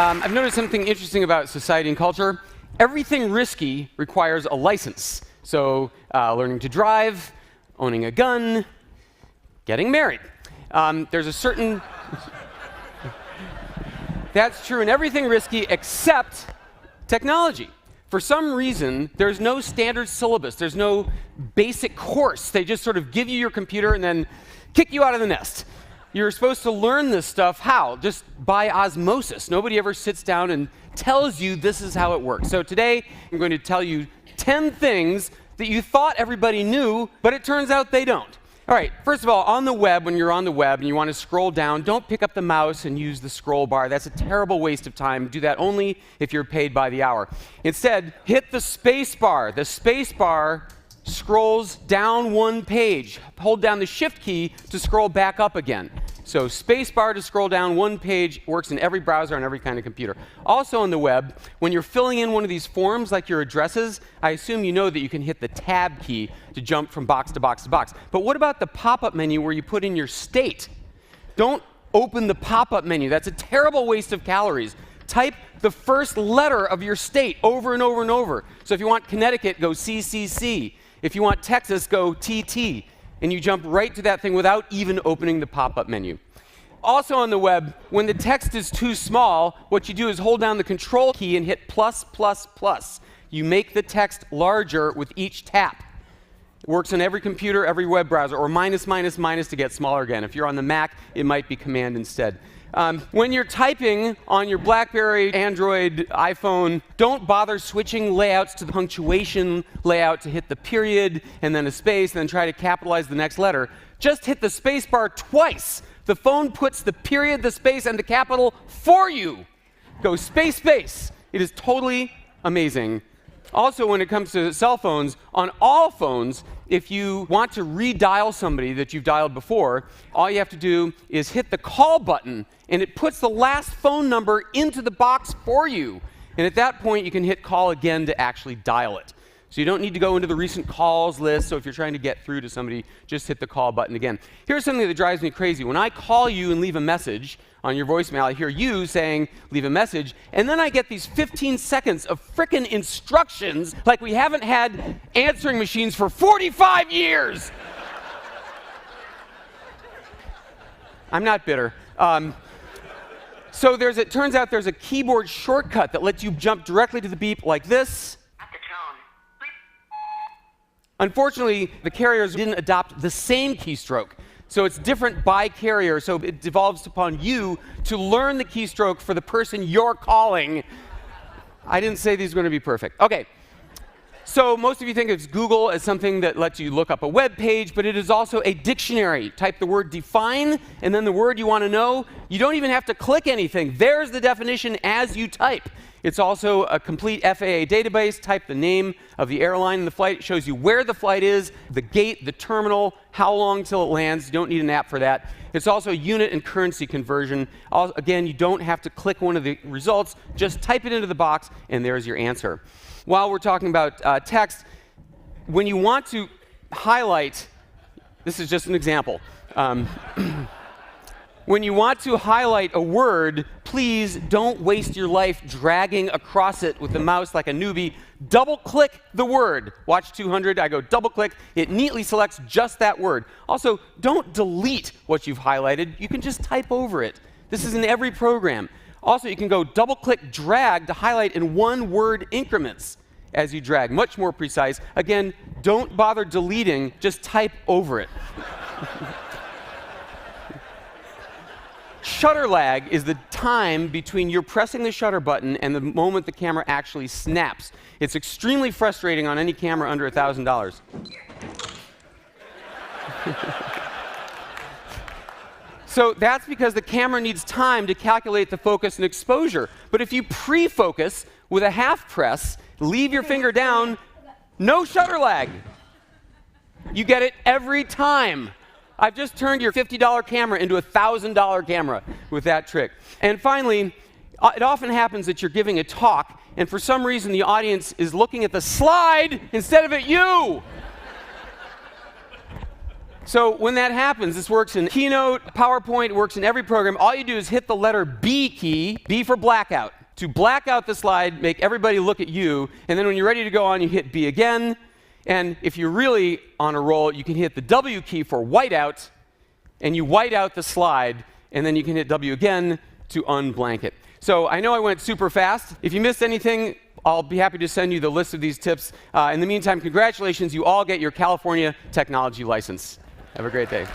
I've noticed something interesting about society and culture. Everything risky requires a license. So learning to drive, owning a gun, getting married. There's a certain... That's true in everything risky except technology. For some reason, there's no standard syllabus. There's no basic course. They just sort of give you your computer and then kick you out of the nest. You're supposed to learn this stuff how? Just by osmosis. Nobody ever sits down and tells you this is how it works. So today, I'm going to tell you 10 things that you thought everybody knew, but it turns out they don't. All right, first of all, on the web, when you're on the web and you want to scroll down, don't pick up the mouse and use the scroll bar. That's a terrible waste of time. Do that only if you're paid by the hour. Instead, hit the space bar. The space bar scrolls down one page. Hold down the shift key to scroll back up again. So space bar to scroll down one page works in every browser on every kind of computer. Also on the web, when you're filling in one of these forms like your addresses, I assume you know that you can hit the tab key to jump from box to box to box. But what about the pop-up menu where you put in your state? Don't open the pop-up menu. That's a terrible waste of calories. Type the first letter of your state over and over and over. So if you want Connecticut, go CCC. If you want Texas, go TT. And you jump right to that thing without even opening the pop-up menu. Also on the web, when the text is too small, what you do is hold down the control key and hit plus, plus, plus. You make the text larger with each tap. It works on every computer, every web browser, or minus, minus, minus to get smaller again. If you're on the Mac, it might be command instead. When you're typing on your BlackBerry, Android, iPhone, don't bother switching layouts to the punctuation layout to hit the period and then a space and then try to capitalize the next letter. Just hit the space bar twice. The phone puts the period, the space, and the capital for you. Go space, space. It is totally amazing. Also, when it comes to cell phones, on all phones, if you want to redial somebody that you've dialed before, all you have to do is hit the call button, and it puts the last phone number into the box for you. And at that point, you can hit call again to actually dial it. So you don't need to go into the recent calls list. So if you're trying to get through to somebody, just hit the call button again. Here's something that drives me crazy. When I call you and leave a message on your voicemail, I hear you saying, leave a message, and then I get these 15 seconds of frickin' instructions like we haven't had answering machines for 45 years. I'm not bitter. So it turns out there's a keyboard shortcut that lets you jump directly to the beep like this. Unfortunately, the carriers didn't adopt the same keystroke. So it's different by carrier, so it devolves upon you to learn the keystroke for the person you're calling. I didn't say these were going to be perfect. Okay. So most of you think of Google as something that lets you look up a web page, but it is also a dictionary. Type the word define, and then the word you want to know. You don't even have to click anything. There's the definition as you type. It's also a complete FAA database. Type the name of the airline and the flight. It shows you where the flight is, the gate, the terminal, how long till it lands. You don't need an app for that. It's also unit and currency conversion. Again, you don't have to click one of the results. Just type it into the box, and there's your answer. While we're talking about text, when you want to highlight, this is just an example. When you want to highlight a word, please don't waste your life dragging across it with the mouse like a newbie. Double-click the word. Watch 200, I go double-click. It neatly selects just that word. Also, don't delete what you've highlighted. You can just type over it. This is in every program. Also, you can go double-click drag to highlight in one-word increments as you drag. Much more precise. Again, don't bother deleting. Just type over it. Shutter lag is the time between you're pressing the shutter button and the moment the camera actually snaps. It's extremely frustrating on any camera under $1,000. So that's because the camera needs time to calculate the focus and exposure. But if you pre-focus with a half press, leave your finger down, no shutter lag. You get it every time. I've just turned your $50 camera into a $1,000 camera with that trick. And finally, it often happens that you're giving a talk, and for some reason the audience is looking at the slide instead of at you. So when that happens, this works in Keynote, PowerPoint, it works in every program. All you do is hit the letter B key, B for blackout, to black out the slide, make everybody look at you, and then when you're ready to go on, you hit B again. And if you're really on a roll, you can hit the W key for whiteout, and you white out the slide, and then you can hit W again to unblank it. So I know I went super fast. If you missed anything, I'll be happy to send you the list of these tips. In the meantime, congratulations, you all get your California technology license. Have a great day.